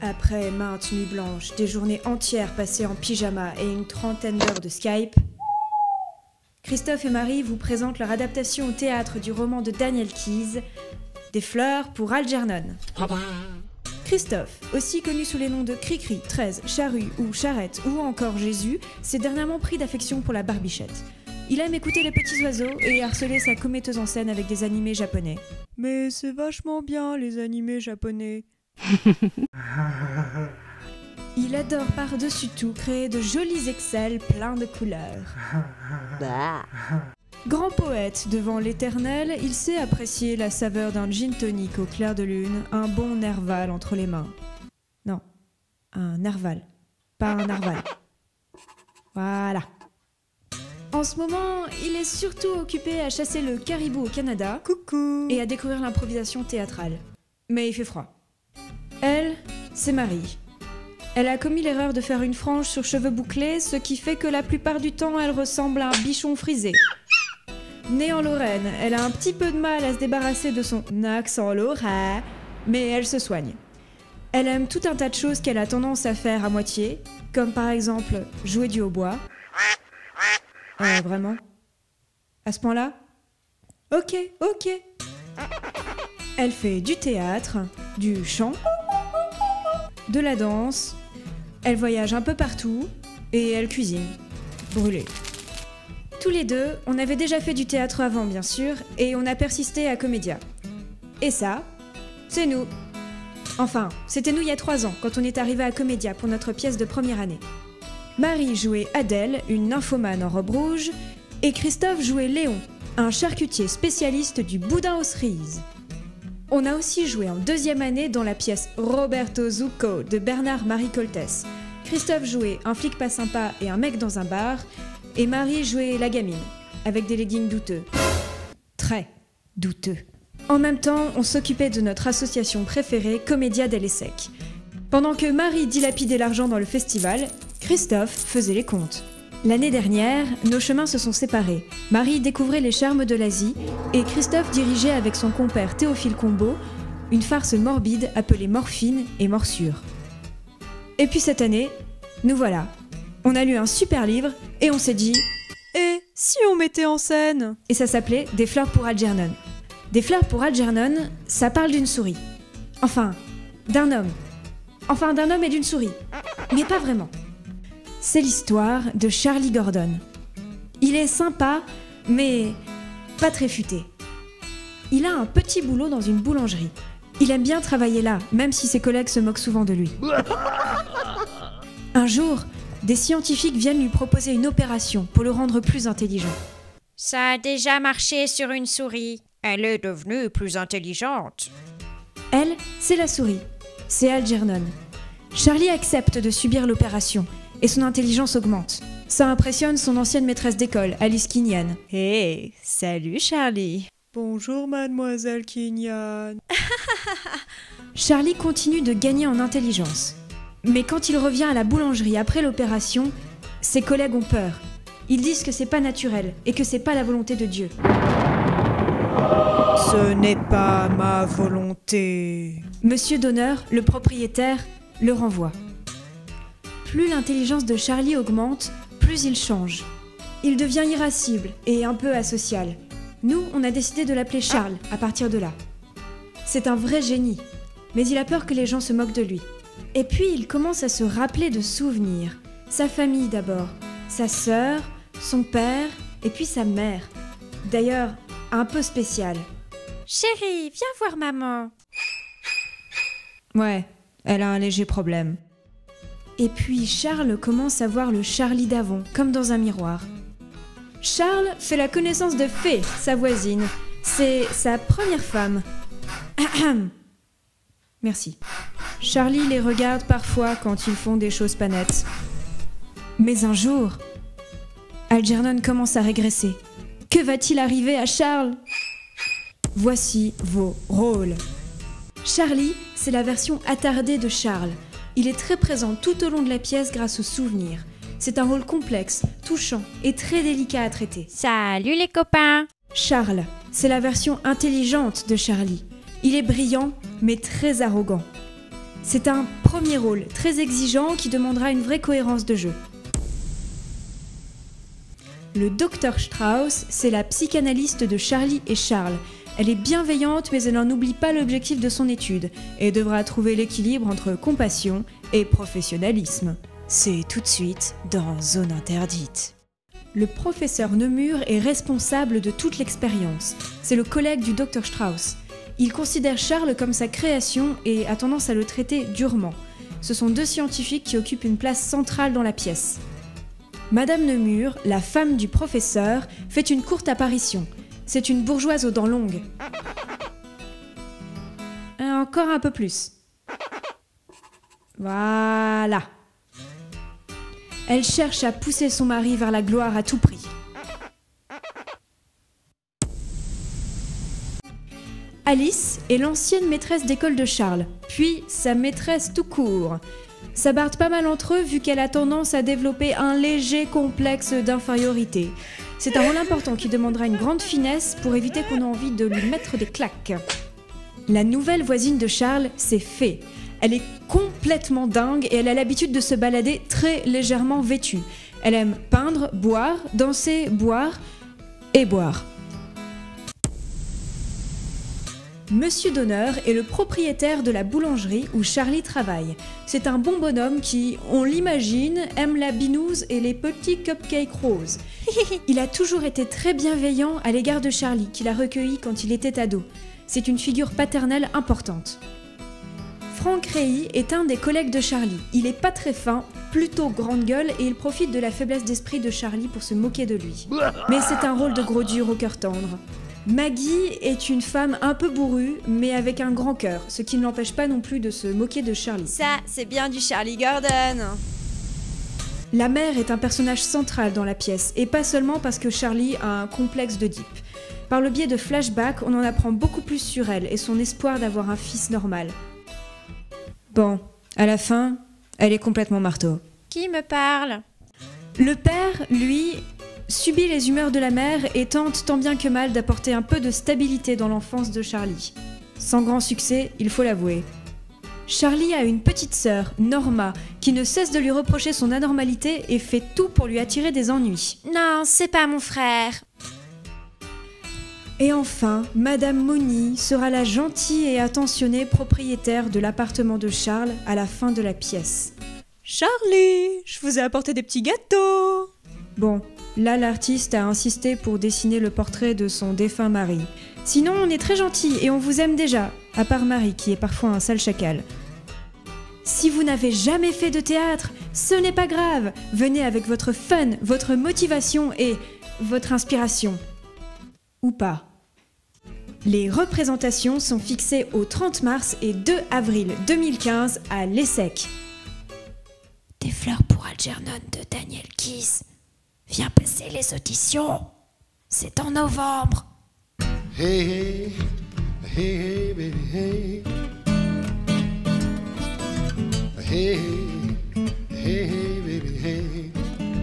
Après maintes nuits blanches, des journées entières passées en pyjama et une trentaine d'heures de Skype, Christophe et Marie vous présentent leur adaptation au théâtre du roman de Daniel Keyes, Des fleurs pour Algernon. Christophe, aussi connu sous les noms de Cricri, 13, Charrue ou Charrette ou encore Jésus, s'est dernièrement pris d'affection pour la barbichette. Il aime écouter les petits oiseaux et harceler sa commetteuse en scène avec des animés japonais. Mais c'est vachement bien les animés japonais. Il adore par-dessus tout créer de jolis Excel pleins de couleurs. Grand poète devant l'éternel, il sait apprécier la saveur d'un gin tonic au clair de lune, un bon nerval entre les mains. Non, un narval, pas un narval. Voilà. En ce moment, il est surtout occupé à chasser le caribou au Canada. Coucou. Et à découvrir l'improvisation théâtrale. Mais il fait froid. Elle, c'est Marie. Elle a commis l'erreur de faire une frange sur cheveux bouclés, ce qui fait que la plupart du temps, elle ressemble à un bichon frisé. Née en Lorraine, elle a un petit peu de mal à se débarrasser de son accent lorrain, mais elle se soigne. Elle aime tout un tas de choses qu'elle a tendance à faire à moitié, comme par exemple jouer du hautbois. Vraiment ? À ce point-là ? Ok. Elle fait du théâtre, du chant, de la danse, elle voyage un peu partout et elle cuisine. Brûlée. Tous les deux, on avait déjà fait du théâtre avant, bien sûr, et on a persisté à Comédia. Et ça, c'est nous. Enfin, c'était nous il y a 3 ans, quand on est arrivé à Comédia pour notre pièce de première année. Marie jouait Adèle, une nymphomane en robe rouge, et Christophe jouait Léon, un charcutier spécialiste du boudin aux cerises. On a aussi joué en 2e année dans la pièce Roberto Zucco de Bernard-Marie Coltès. Christophe jouait un flic pas sympa et un mec dans un bar, et Marie jouait la gamine, avec des leggings douteux. Très douteux. En même temps, on s'occupait de notre association préférée, Commedia dell'Essec. Pendant que Marie dilapidait l'argent dans le festival, Christophe faisait les comptes. L'année dernière, nos chemins se sont séparés. Marie découvrait les charmes de l'Asie et Christophe dirigeait avec son compère Théophile Combeau une farce morbide appelée Morphine et Morsure. Et puis cette année, nous voilà. On a lu un super livre et on s'est dit « Et si on mettait en scène ?» Et ça s'appelait « Des fleurs pour Algernon ». Des fleurs pour Algernon, ça parle d'une souris. Enfin, d'un homme. Enfin, d'un homme et d'une souris. Mais pas vraiment. C'est l'histoire de Charlie Gordon. Il est sympa, mais pas très futé. Il a un petit boulot dans une boulangerie. Il aime bien travailler là, même si ses collègues se moquent souvent de lui. Un jour, des scientifiques viennent lui proposer une opération pour le rendre plus intelligent. Ça a déjà marché sur une souris. Elle est devenue plus intelligente. Elle, c'est la souris. C'est Algernon. Charlie accepte de subir l'opération et son intelligence augmente. Ça impressionne son ancienne maîtresse d'école, Alice Kinyan. Hey, salut Charlie. Bonjour mademoiselle Kinyan. Charlie continue de gagner en intelligence. Mais quand il revient à la boulangerie après l'opération, ses collègues ont peur. Ils disent que c'est pas naturel et que c'est pas la volonté de Dieu. Ce n'est pas ma volonté. Monsieur Donner, le propriétaire, le renvoie. Plus l'intelligence de Charlie augmente, plus il change. Il devient irascible et un peu asocial. Nous, on a décidé de l'appeler Charles à partir de là. C'est un vrai génie, mais il a peur que les gens se moquent de lui. Et puis il commence à se rappeler de souvenirs. Sa famille d'abord, sa sœur, son père et puis sa mère. D'ailleurs, un peu spéciale. Chérie, viens voir maman. Ouais, elle a un léger problème. Et puis Charles commence à voir le Charlie d'avant, comme dans un miroir. Charles fait la connaissance de Fée, sa voisine. C'est sa première femme. Merci. Charlie les regarde parfois quand ils font des choses pas nettes. Mais un jour, Algernon commence à régresser. Que va-t-il arriver à Charles ? Voici vos rôles. Charlie, c'est la version attardée de Charles. Il est très présent tout au long de la pièce grâce aux souvenirs. C'est un rôle complexe, touchant et très délicat à traiter. Salut les copains. Charles, c'est la version intelligente de Charlie. Il est brillant, mais très arrogant. C'est un premier rôle très exigeant qui demandera une vraie cohérence de jeu. Le Dr Strauss, c'est la psychanalyste de Charlie et Charles. Elle est bienveillante, mais elle n'en oublie pas l'objectif de son étude et devra trouver l'équilibre entre compassion et professionnalisme. C'est tout de suite dans Zone Interdite. Le professeur Nemur est responsable de toute l'expérience. C'est le collègue du Dr Strauss. Il considère Charles comme sa création et a tendance à le traiter durement. Ce sont deux scientifiques qui occupent une place centrale dans la pièce. Madame Nemur, la femme du professeur, fait une courte apparition. C'est une bourgeoise aux dents longues. Encore un peu plus. Voilà. Elle cherche à pousser son mari vers la gloire à tout prix. Alice est l'ancienne maîtresse d'école de Charles, puis sa maîtresse tout court. Ça barde pas mal entre eux vu qu'elle a tendance à développer un léger complexe d'infériorité. C'est un rôle important qui demandera une grande finesse pour éviter qu'on ait envie de lui mettre des claques. La nouvelle voisine de Charles, c'est Fée. Elle est complètement dingue et elle a l'habitude de se balader très légèrement vêtue. Elle aime peindre, boire, danser, boire et boire. Monsieur Donner est le propriétaire de la boulangerie où Charlie travaille. C'est un bon bonhomme qui, on l'imagine, aime la binouse et les petits cupcakes roses. Il a toujours été très bienveillant à l'égard de Charlie, qu'il a recueilli quand il était ado. C'est une figure paternelle importante. Frank Rey est un des collègues de Charlie. Il est pas très fin, plutôt grande gueule et il profite de la faiblesse d'esprit de Charlie pour se moquer de lui. Mais c'est un rôle de gros dur au cœur tendre. Maggie est une femme un peu bourrue, mais avec un grand cœur, ce qui ne l'empêche pas non plus de se moquer de Charlie. Ça, c'est bien du Charlie Gordon. La mère est un personnage central dans la pièce, et pas seulement parce que Charlie a un complexe d'Oedipe. Par le biais de flashbacks, on en apprend beaucoup plus sur elle et son espoir d'avoir un fils normal. Bon, à la fin, elle est complètement marteau. Qui me parle? Le père, lui, subit les humeurs de la mère et tente tant bien que mal d'apporter un peu de stabilité dans l'enfance de Charlie. Sans grand succès, il faut l'avouer. Charlie a une petite sœur, Norma, qui ne cesse de lui reprocher son anormalité et fait tout pour lui attirer des ennuis. Non, c'est pas mon frère. Et enfin, Madame Moni sera la gentille et attentionnée propriétaire de l'appartement de Charles à la fin de la pièce. Charlie, je vous ai apporté des petits gâteaux. Bon, là l'artiste a insisté pour dessiner le portrait de son défunt mari. Sinon, on est très gentils et on vous aime déjà, à part Marie qui est parfois un sale chacal. Si vous n'avez jamais fait de théâtre, ce n'est pas grave. Venez avec votre fun, votre motivation et votre inspiration. Ou pas. Les représentations sont fixées au 30 mars et 2 avril 2015 à l'ESSEC. Des fleurs pour Algernon de Daniel Keyes. Viens passer les auditions. C'est en novembre. Hey, hey, hey,